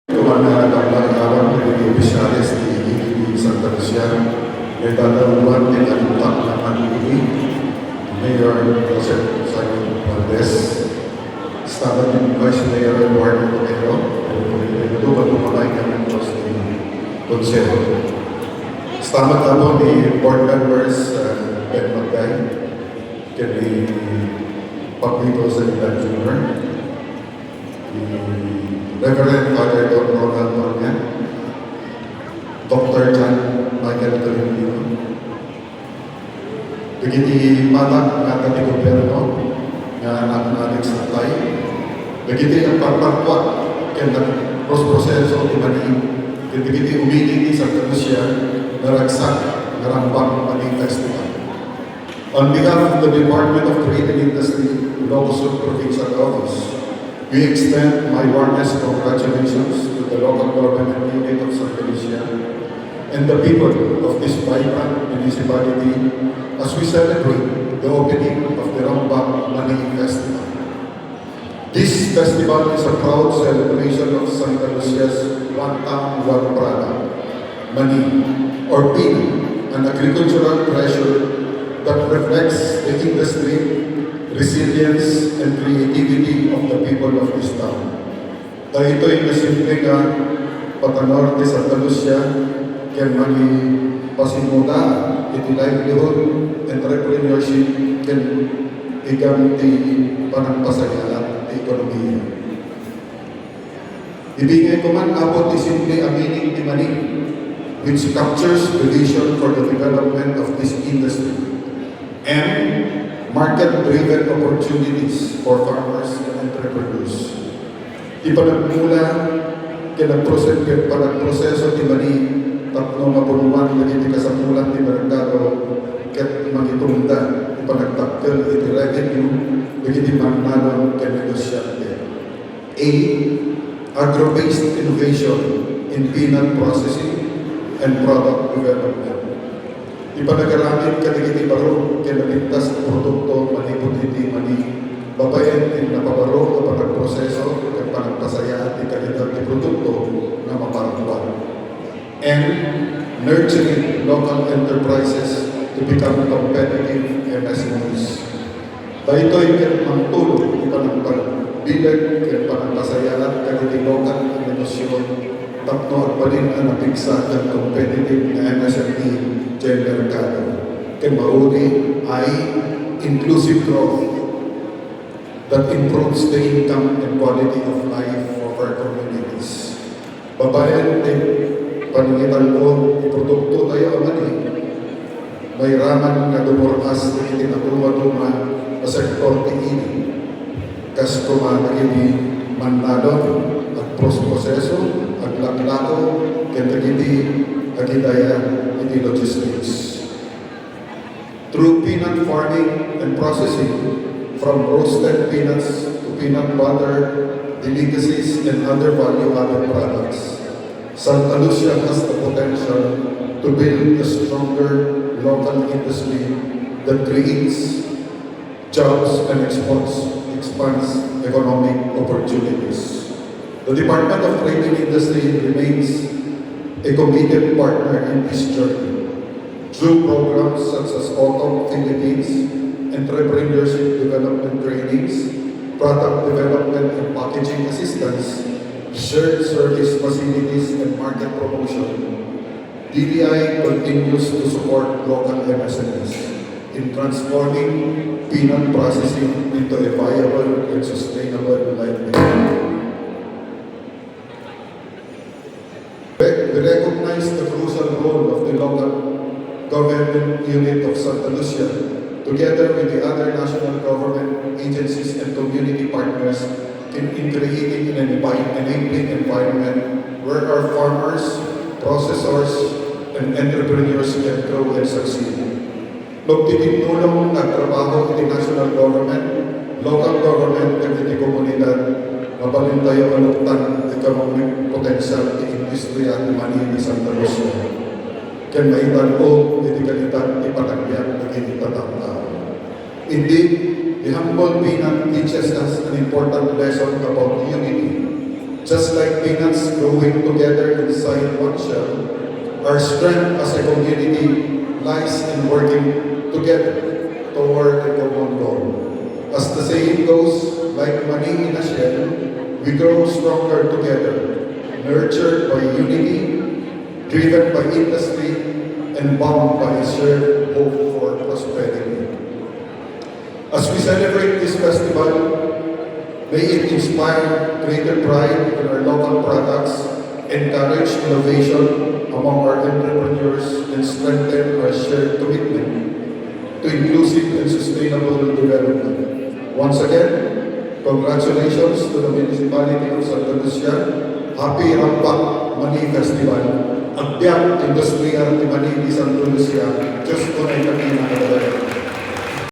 Tumanahalagang ng opisyalis ni EDB Santa Lucia, may dadalawang tinatutang ng EDB, Mayor Joseph Simon Valdez, Staff and Vice Mayor Eduardo Romero, ito ba tumalay ng Consejo. Staff po ni Board Members Ben Magday, kay Pablito Zanilan Jr., Reverend Father Don Ronald Tornia, Dr. John Michael Tolentino, Begiti Patak nga kami gobyerno nga natin sa tay, Begiti ang pagpagpag kaya proseso di mani, Begiti umili sa Kalusya na ragsak na rambang maning festival. On behalf of the Department of Trade and Industry, Ilocos Sur Provincial Office, we extend my warmest congratulations to the local government unit of Santa Lucia and the people of this vibrant municipality as we celebrate the opening of the Rambang Mani Festival. This festival is a proud celebration of Santa Lucia's one town, one product, Mani, or Pini, an agricultural treasure that reflects the industry, resilience, and creativity of the people of this town. Dahil ito'y nasimple nga patanorte sa Lucia, kaya mani pasimuda, iti livelihood, entrepreneurship, kaya igamti panagpasaya at ekonomiya. Ibigay ko man abot ti simple amining ti mani, which captures the vision for the development of this industry and market-driven opportunities for farmers and entrepreneurs. Ipanagmula panagproseso ti mani tatlo mapuluman nagiti kasapulan ti merkado ket magitungda ipanagtakkel iti revenue nagiti mannanon ken negosyante. A. Agro-based innovation in peanut processing and product development. Ipanagaramit kadigiti baro kaya napintas na produkto manipod iti mani babayan din na pabaro o panagproseso at panagpasaya at ikalidad ni produkto na maparakuan. And nurturing local enterprises to become competitive MSMEs. Dahil ito'y mangtulog ipanagbilag kaya panagpasaya at kadigiti local negosyon tatlo at balin na napigsa at competitive na MSME dyan merkado. Kaya mauli ay inclusive growth that improves the income and quality of life of our communities. Babayan din, paningitan ko, produkto tayo mani, may raman na dumurkas na itinatuma-tuma na sektor tingin. Kas kumanagini manlalon at proseso, at laklako, kentagiti agidaya iti logistics. Through peanut farming and processing, from roasted peanuts to peanut butter, delicacies, and other value-added products, Santa Lucia has the potential to build a stronger local industry that creates jobs and expands economic opportunities. The Department of Trade and Industry remains a committed partner in this journey through programs such as Autumn Philippines, entrepreneurship development trainings, product development and packaging assistance, shared service facilities, and market promotion. DTI continues to support local MSMEs in transforming peanut processing into a viable and sustainable livelihood. We recognize the crucial role of the local government unit of Santa Lucia, together with the other national government agencies and community partners, in creating an enabling environment where our farmers, processors, and entrepreneurs can grow and succeed. Magtitinulong nagtrabaho iti national government, local government, and iti komunidad, mabalin tayo aluktan economic potential iti industriya at mani ni Santa Lucia. Kaya maitan ko iti kalitan ipatagyan at iti tatakta. Indeed, the humble peanut teaches us an important lesson about unity, Just like peanuts growing together inside one shell, our strength as a community lies in working together toward a common goal. As the saying goes, like money in a shell, we grow stronger together, nurtured by unity, driven by industry, and bound by a shared hope for prosperity. As we celebrate this festival, may it inspire greater pride in our local products, encourage innovation among our entrepreneurs, and strengthen our shared commitment to inclusive and sustainable development. Once again, congratulations to the Municipality of Santa Lucia. Happy Rampak Mani Festival. Agbyang Industriya ti Mani di Santa Lucia. Diyos ko na ikamina ka